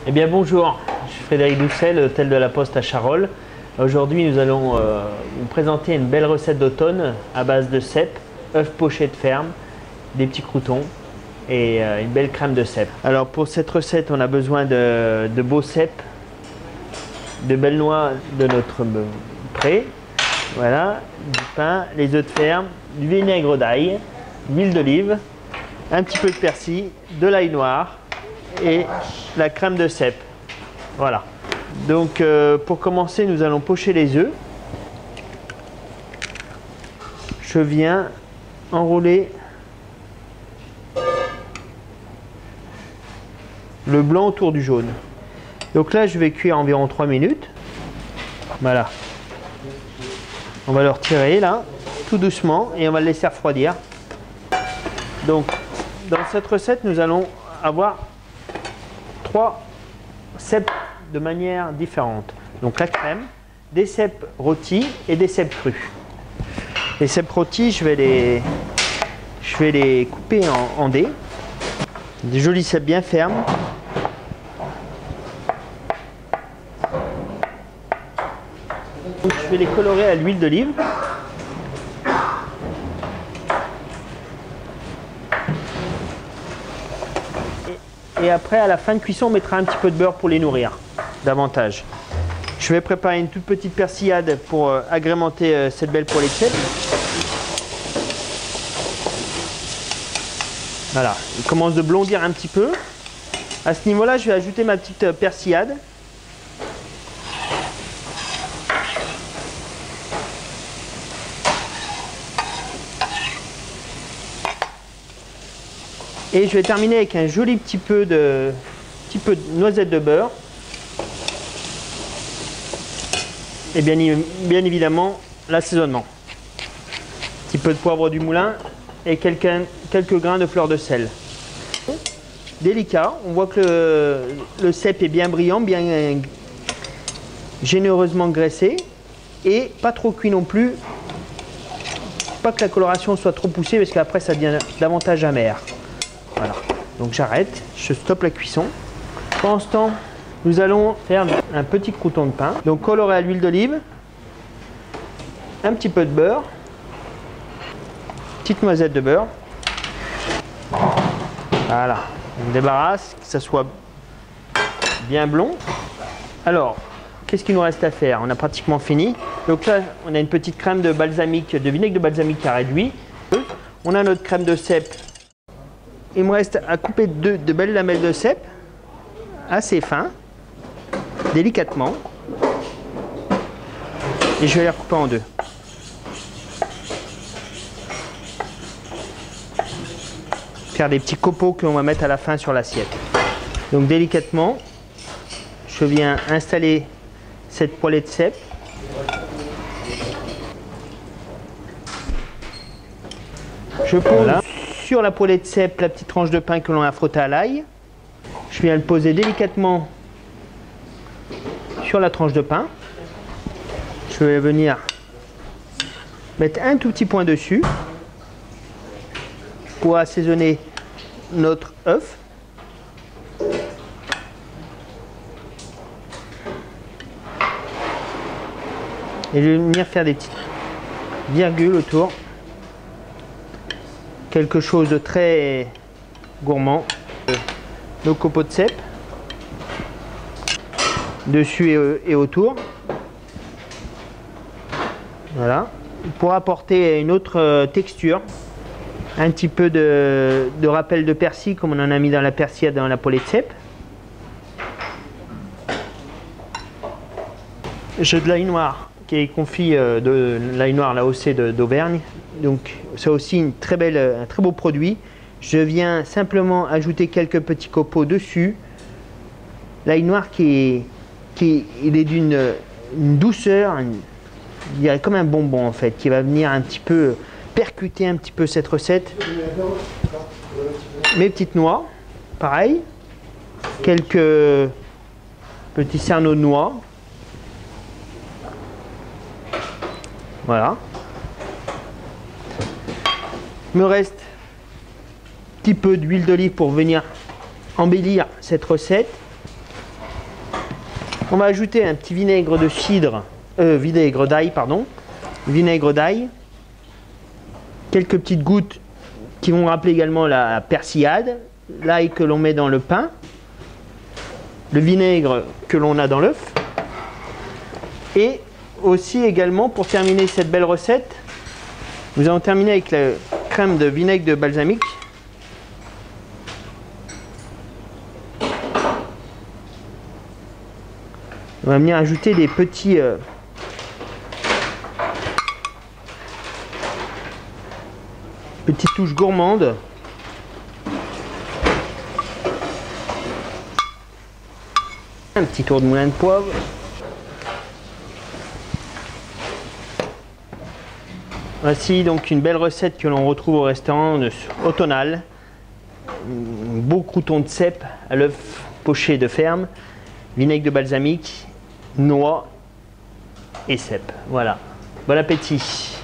Eh bien bonjour, je suis Frédéric Doucet, hôtel de la Poste à Charolles. Aujourd'hui nous allons vous présenter une belle recette d'automne à base de cèpes, œufs pochés de ferme, des petits croûtons et une belle crème de cèpes. Alors pour cette recette on a besoin de beaux cèpes, de belles noix de notre pré, voilà, du pain, les œufs de ferme, du vinaigre d'ail, l'huile d'olive, un petit peu de persil, de l'ail noir et la crème de cèpes. Voilà. Donc pour commencer, nous allons pocher les œufs. Je viens enrouler le blanc autour du jaune. Donc là, je vais cuire environ 3 minutes. Voilà. On va le retirer là, tout doucement, et on va le laisser refroidir. Donc, dans cette recette, nous allons avoir 3 cèpes de manière différente. Donc la crème, des cèpes rôtis et des cèpes crus. Les cèpes rôtis, je vais les couper en dés. Des jolis cèpes bien fermes. Donc, je vais les colorer à l'huile d'olive. Et après, à la fin de cuisson, on mettra un petit peu de beurre pour les nourrir davantage. Je vais préparer une toute petite persillade pour agrémenter cette belle poêlée de cèpes. Voilà, il commence de blondir un petit peu. À ce niveau-là, je vais ajouter ma petite persillade. Et je vais terminer avec un joli petit peu de noisette de beurre. Et bien évidemment, l'assaisonnement. Un petit peu de poivre du moulin et quelques grains de fleur de sel. Délicat, on voit que le cèpe est bien brillant, bien généreusement graissé. Et pas trop cuit non plus. Pas que la coloration soit trop poussée parce qu'après ça devient davantage amer. Voilà, donc j'arrête, je stoppe la cuisson. Pendant ce temps, nous allons faire un petit crouton de pain. Donc coloré à l'huile d'olive, un petit peu de beurre, petite noisette de beurre. Voilà, on débarrasse, que ça soit bien blond. Alors, qu'est-ce qu'il nous reste à faire? On a pratiquement fini. Donc là, on a une petite crème de vinaigre de balsamique qui a réduit. On a notre crème de cèpes. Il me reste à couper de belles lamelles de cèpes, assez fins, délicatement. Et je vais les recouper en deux. Faire des petits copeaux qu'on va mettre à la fin sur l'assiette. Donc délicatement, je viens installer cette poêlée de cèpes. Je pose là, sur la poêlée de cèpes la petite tranche de pain que l'on a frotté à l'ail. Je viens le poser délicatement sur la tranche de pain. Je vais venir mettre un tout petit point dessus pour assaisonner notre œuf. Et je vais venir faire des petites virgules autour. Quelque chose de très gourmand. Nos copeaux de cèpes dessus et autour. Voilà. Pour apporter une autre texture, un petit peu de rappel de persil comme on en a mis dans la persillade dans la poêlée de cèpes. J'ai de l'ail noir qui est confit de l'ail noir, l'AOC d'Auvergne. Donc c'est aussi un très beau produit. Je viens simplement ajouter quelques petits copeaux dessus. L'ail noir il est d'une douceur, je dirais comme un bonbon en fait, qui va venir un petit peu percuter un petit peu cette recette. Mes petites noix, pareil. Quelques petits cerneaux de noix. Voilà. Il me reste un petit peu d'huile d'olive pour venir embellir cette recette. On va ajouter un petit vinaigre de cidre, vinaigre d'ail, pardon. Vinaigre d'ail. Quelques petites gouttes qui vont rappeler également la persillade. L'ail que l'on met dans le pain. Le vinaigre que l'on a dans l'œuf. Et aussi également, pour terminer cette belle recette, nous allons terminer avec la crème de vinaigre de balsamique. On va venir ajouter des petites touches gourmandes. Un petit tour de moulin de poivre. Voici donc une belle recette que l'on retrouve au restaurant automnal. Un beau crouton de cèpe à l'œuf poché de ferme, vinaigre de balsamique, noix et cèpe. Voilà. Bon appétit!